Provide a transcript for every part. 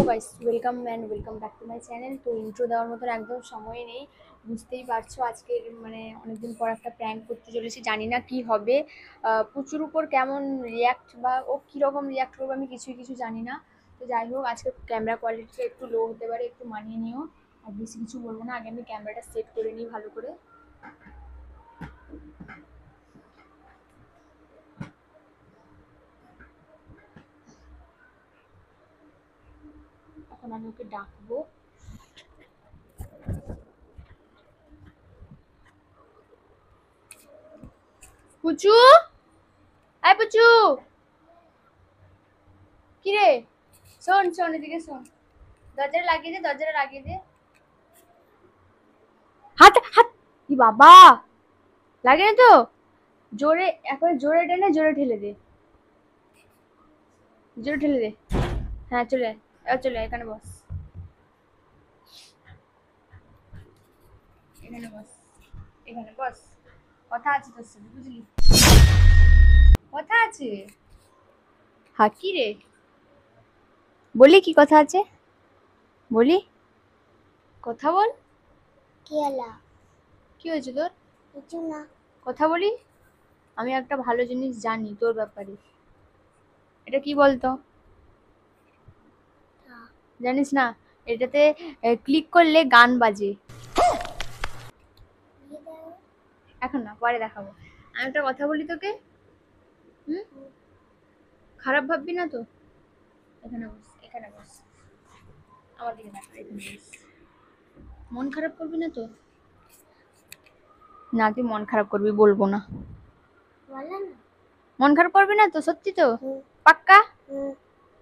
Guys, welcome back to my channel. তো intro দেওয়ার মতন একদম সময় নেই, বুঝতেই পারছো। আজকের অনেকদিন পর একটা প্র্যাঙ্ক করতে চলেছি, জানি না কি হবে। পুচুর উপর কেমন রিয়াক্ট বা ও কীরকম রিয়াক্ট করবে আমি কিছু জানি না। তো যাই হোক, আজকে ক্যামেরা কোয়ালিটিটা একটু লো হতে পারে, একটু মানিয়ে নিও। আর বেশি কিছু বলবো না, আগে আমি ক্যামেরাটা সেট করে নিই ভালো করে। এখন আমি ওকে ডাকবো। পুচু, আয় পুচু, কি রে? শোন এদিকে শোন, দরজাটা লাগিয়ে দে। হাত হাত, কি বাবা, লাগে না তো? জোরে, এখন জোরে টেনে জোরে ঠেলে দে, জোরে ঠেলে দে। হ্যাঁ চলে আয়, চলে আয়, এখানে বস, এখানে বস, এখানে বস। কথা আছে তোর সাথে, বুঝলি? কথা আছে। হ্যাঁ, কি রে? বলি, কি কথা আছে বলি, কথা বল। কি হলো? কি হয়েছে তোর? কিছু না। কথা বলি। আমি একটা ভালো জিনিস জানি তোর ব্যাপারে। এটা কি বলতো? জানিস না? এটাতে ক্লিক করলে গান বাজে। এখন না, পরে দেখাবো। আমি একটা কথা বলি তোকে, হুম? খারাপ ভাববি না তো? এখানে বস, এখানে বস, আমার দিকে দেখা, এখানে বস। মন খারাপ করবি না তো? না, তুই মন খারাপ করবি বলবো না। বলো না। মন খারাপ করবি না তো? সত্যি তো? হুম। পাক্কা? হুম।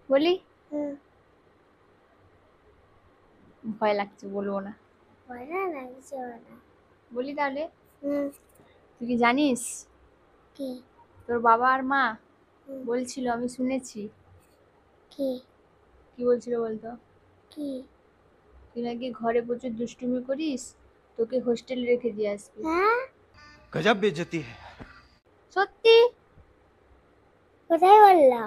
বলি। হুম। ভয় লাগছে, বলবো না। বলো না, কিছু হবে না। বলি তাহলে। হুম। তুই কি জানিস, কি? তোর বাবা আর মা হুম। বলছিল, আমি শুনেছি। কি? কি বলছিল বলতো? কি? তুই নাকি ঘরে প্রচুর দুষ্টুমি করিস, তোকে হোস্টেলে রেখে দিয়ে আসবি। হ্যাঁ? गजब बेइज्जती है। সত্যি? কোথায় বললা?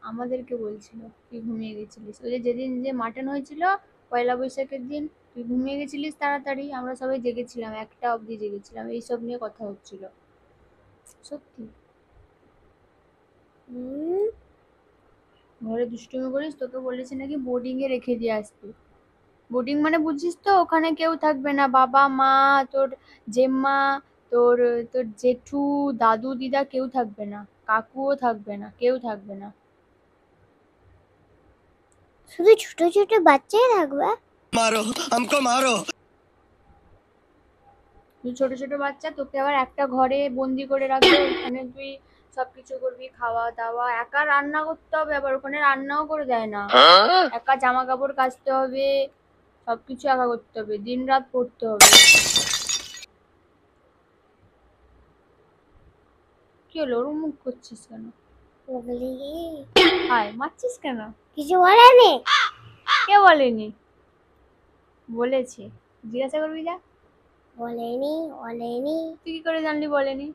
আমাদেরকে বলছিল। তুই ঘুমিয়ে গেছিলিস ওই যে যেদিন যে মাটন হয়েছিল, পয়লা বৈশাখের দিন। তুই ঘুমিয়ে গেছিলিস তাড়াতাড়ি, আমরা সবাই জেগেছিলাম, 1টা অবধি জেগেছিলাম, এইসব নিয়ে কথা হচ্ছিল। সত্যি। হুম। ঘরে দুষ্টুমি করিস, তোকে বলেছে নাকি বোর্ডিং এ রেখে দিয়ে আসবি। বোর্ডিং মানে বুঝিস তো? ওখানে কেউ থাকবে না, বাবা মা, তোর জেম্মা, তোর তোর জেঠু, দাদু দিদা কেউ থাকবে না, কাকুও থাকবে না, কেউ থাকবে না। শুধু ছোট ছোট বাচ্চাই থাকবে? मारो हमको मारो। তুই ছোট ছোট বাচ্চা, তোকে আবার একটা ঘরে বন্দি করে রাখবে, ওখানে তুই সবকিছু করবি, খাওয়া দাওয়া, একা রান্না করতে হবে, আবার ওখানে রান্নাও করে দেয় না। একা জামা কাপড় কাচতে হবে, সবকিছু একা করতে হবে, দিন রাত পড়তে হবে। কি হলো, ওরম মুখ করছিস কেন? বলি হায়, মারছিস কেন? কিছু বলেনি। কে বলেনি? বলেছে, জিজ্ঞাসা করবি যা। বলেনি, বলেনি। তুই কি করে জানলি বলেনি?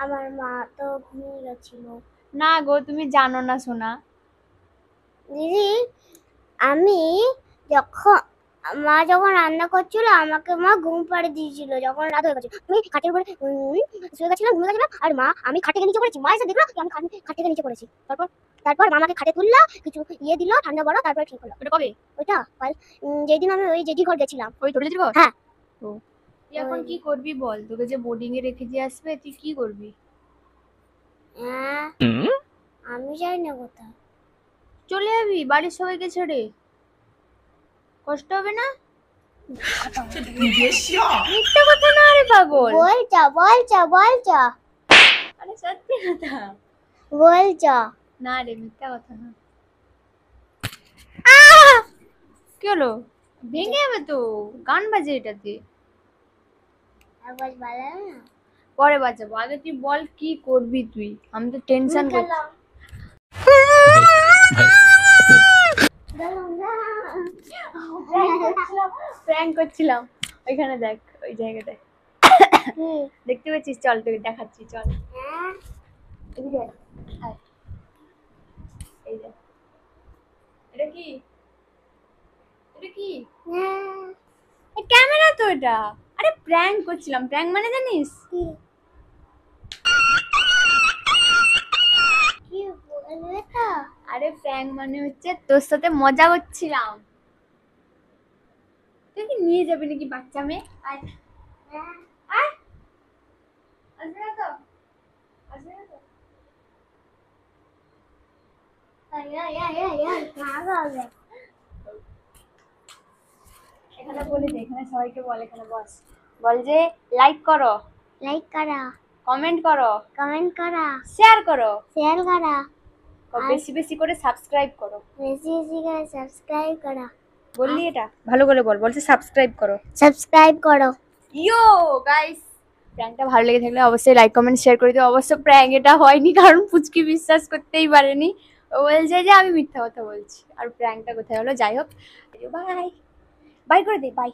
আমার মা তো ঘুমিয়ে গেছিল। না গো, তুমি জানো না সোনা। দিদি, আমি যখন রান্না করছিল আমাকে মা ঘুম পাড়িয়ে দিয়েছিল, যখন রাত হয়ে গেছে। আমি খাটের উপরে শুয়ে গেছিলাম, ঘুমিয়ে গেছিলাম, আর মা, আমি খাটে নিচে পড়েছি। মা এসে দেখলো কি আমি খাট থেকে নিচে পড়েছি। তারপর মা আমাকে খাটে তুললো, কিছু দিল ঠান্ডা বড়, তারপর ঠিক হলো। ওটা কবে? ওইটা কাল, যেদিন আমি ওই জেঠি ঘর গেছিলাম। ওই ছোট জেঠির ঘর? হ্যাঁ। ও, তুই এখন কি করবি বল? তোকে যে বোর্ডিং এ রেখে দিয়ে আসবে, তুই কি করবি? হ্যাঁ, আমি যাই না কোথাও। চলে যাবি বাড়ির সবাইকে ছেড়ে? কষ্ট হবে না? মিথ্যা কথা না রে পাগল। বলছা। আরে সত্যি কথা। বলছা। না রে, মিথ্যা কথা না। কি হলো? ভেঙে যাবে তো, গান বাজে এটাতে। আবার বলে না। পরে বাজাবো, আগে তুই বল কি করবি তুই, আমি তো টেনশন করছি। প্র্যাঙ্ক করছিলাম। ওইখানে দেখ, ওই জায়গাটায় দেখতে পেয়েছিস? চল তোকে দেখাচ্ছি, চল। এদিকে আয়। এই দেখ, এটা কি কি এটা কি ক্যামেরা তো এটা। আরে প্র্যাঙ্ক করছিলাম, প্র্যাঙ্ক মানে জানিস? কি বলবে তো? আরে প্র্যাঙ্ক মানে হচ্ছে তোর সাথে মজা করছিলাম। তুই কি নিয়ে যাবি নাকি বাচ্চা মেয়ে? আয় আয়, আসবে না তো? আসবে না তো? এখানে বলে দে, এখানে সবাইকে বল, এখানে বস, বল যে লাইক করো, লাইক করা, কমেন্ট করো, কমেন্ট করা, শেয়ার করো, শেয়ার করা, আর বেশি বেশি করে সাবস্ক্রাইব করো। বেশি বেশি করে সাবস্ক্রাইব করা। বললি এটা ভালো করে বল, বলছে সাবস্ক্রাইব করো। সাবস্ক্রাইব করো। ইয়ো গাইস, প্র্যাঙ্কটা ভালো লেগে থাকলে অবশ্যই লাইক কমেন্ট শেয়ার করে দিও। অবশ্য প্র্যাঙ্ক এটা হয়নি, কারণ পুচকি বিশ্বাস করতেই পারেনি। ও বলছে যে আমি মিথ্যা কথা বলছি। আর প্র্যাঙ্কটা কোথায় হলো, যাই হোক, বাই বাই করে দে, বাই।